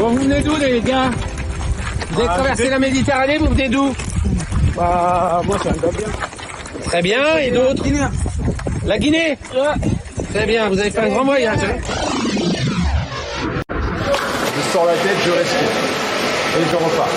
Bon, vous venez d'où les gars? Vous avez traversé la Méditerranée, vous venez d'où? Bah, moi, ça me va bien. Très bien, et d'autres? La Guinée? Ouais. Très bien, vous avez fait un grand voyage. Hein? Je sors la tête, je respire. Et je repars.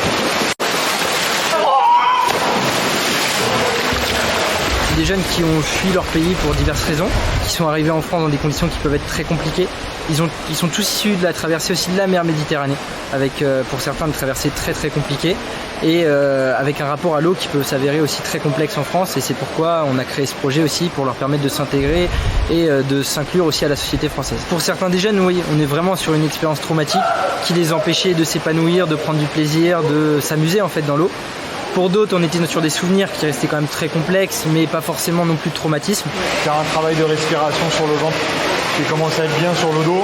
Des jeunes qui ont fui leur pays pour diverses raisons, qui sont arrivés en France dans des conditions qui peuvent être très compliquées. Ils sont tous issus de la traversée aussi de la mer Méditerranée, avec pour certains une traversée très très compliquée et avec un rapport à l'eau qui peut s'avérer aussi très complexe en France, et c'est pourquoi on a créé ce projet aussi pour leur permettre de s'intégrer et de s'inclure aussi à la société française. Pour certains des jeunes, oui, on est vraiment sur une expérience traumatique qui les empêchait de s'épanouir, de prendre du plaisir, de s'amuser en fait dans l'eau. Pour d'autres, on était sur des souvenirs qui restaient quand même très complexes, mais pas forcément non plus de traumatisme. Faire un travail de respiration sur le ventre. J'ai commencé à être bien sur le dos,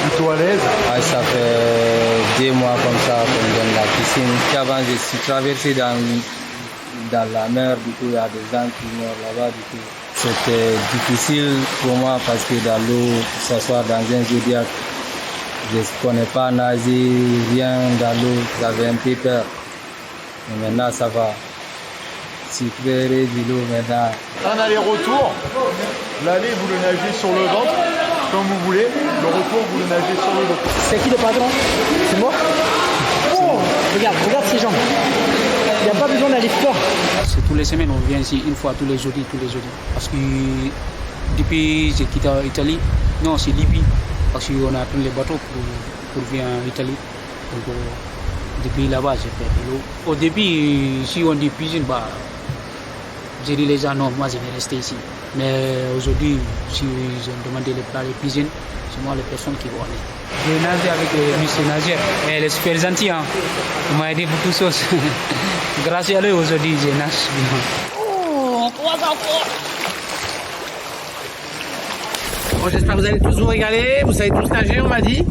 plutôt à l'aise. Ah, ça fait 2 mois comme ça qu'on donne la piscine. Avant, je suis traversé dans la mer, du coup, il y a des gens qui meurent là-bas, du coup. C'était difficile pour moi parce que dans l'eau, que ce soit dans un zodiac, je ne connais pas nager, rien dans l'eau, j'avais un peu peur. Mais maintenant, ça va. Je suis préféré du l'eau maintenant. Un aller-retour. L'aller, vous le nagez sur le ventre, comme vous voulez. Le retour, vous le nagez sur le dos. C'est qui le patron? C'est moi. Oh, regarde ces jambes. Il n'y a pas besoin d'aller fort. C'est tous les semaines, on vient ici une fois tous les jeudis. Parce que depuis que j'ai quitté l'Italie, non, c'est Libye. Parce qu'on a pris les bateaux pour venir en Italie. Donc, depuis là-bas, j'ai fait de l'eau. Au début, si on dit piscine, bah, j'ai dit les gens, non, moi je vais rester ici. Mais aujourd'hui, si j'ai demandé les plats de piscine, c'est moi les personnes qui vont aller. J'ai nagé avec les lycées nageurs. Elle est super gentille, hein. Elle m'a aidé beaucoup de choses. Grâce à eux, aujourd'hui, je nage bien. Oh, 3 enfants. Bon, j'espère que vous allez tous vous régaler. Vous savez tous nager, on m'a dit.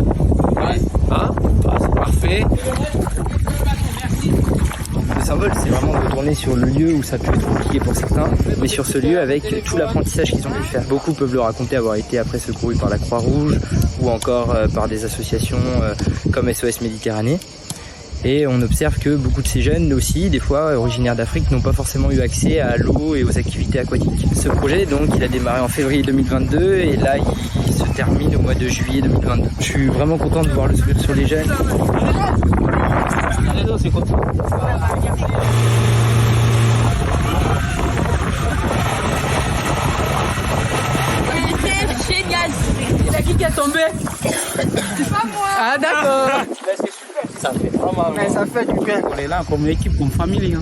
Ouais. Hein? Ah, c'est parfait. Le symbole, c'est vraiment de retourner sur le lieu où ça peut être compliqué pour certains, mais sur ce lieu avec tout l'apprentissage qu'ils ont pu faire. Beaucoup peuvent le raconter avoir été après secourus par la Croix-Rouge ou encore par des associations comme SOS Méditerranée. Et on observe que beaucoup de ces jeunes aussi, des fois originaires d'Afrique, n'ont pas forcément eu accès à l'eau et aux activités aquatiques. Ce projet, donc, il a démarré en février 2022 et là, il se termine au mois de juillet 2022. Je suis vraiment content de voir le sourire sur les jeunes. C'est génial. C'est qui a tombé? C'est pas moi. Ah d'accord. Ça fait vraiment. Mais ça fait du bien. On est là comme équipe, comme famille. Hein.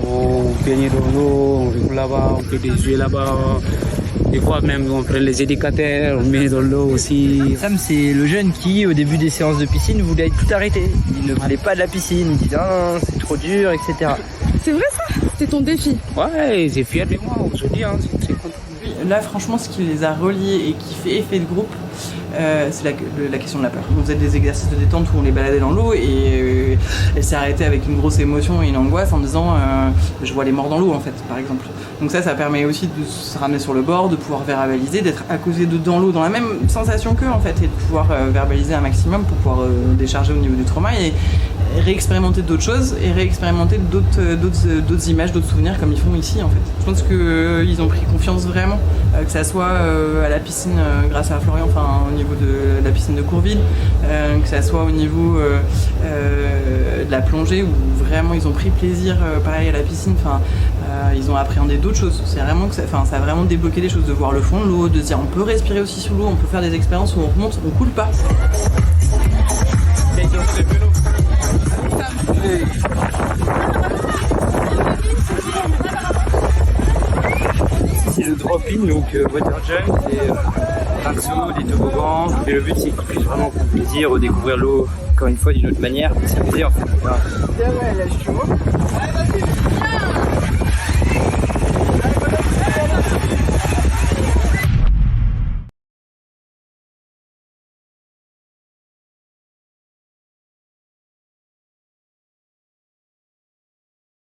On baigne dans l'eau, on rigole là-bas, on fait des jeux là-bas. Des fois même on prend les éducateurs, on met dans l'eau aussi. Sam, c'est le jeune qui, au début des séances de piscine, voulait tout arrêter. Il ne voulait pas de la piscine, il disait non, c'est trop dur, etc. C'est vrai ça? C'était ton défi? Ouais, j'ai fier de moi aujourd'hui, hein. C'est très content. Là, franchement, ce qui les a reliés et qui fait effet de groupe, c'est la question de la peur. On faisait des exercices de détente où on les baladait dans l'eau et elle s'est arrêtée avec une grosse émotion et une angoisse en disant je vois les morts dans l'eau en fait, par exemple. Donc ça permet aussi de se ramener sur le bord, de pouvoir verbaliser, d'être à côté d'eux dans l'eau, dans la même sensation qu'eux en fait, et de pouvoir verbaliser un maximum pour pouvoir décharger au niveau du trauma et réexpérimenter d'autres choses et réexpérimenter d'autres images, d'autres souvenirs comme ils font ici en fait. Je pense qu'ils ont pris confiance vraiment, que ça soit à la piscine grâce à Florian, enfin au niveau de la piscine de Courville, que ça soit au niveau de la plongée où vraiment ils ont pris plaisir pareil à la piscine, enfin ils ont appréhendé d'autres choses. C'est vraiment que ça a vraiment débloqué des choses, de voir le fond de l'eau, de se dire on peut respirer aussi sous l'eau, on peut faire des expériences où on remonte, on coule pas. C'est le drop-in, donc water jump, c'est un saut, des toboggans, et le but c'est qu'ils puissent vraiment prendre plaisir, redécouvrir l'eau encore une fois d'une autre manière, s'amuser en fait. Voilà.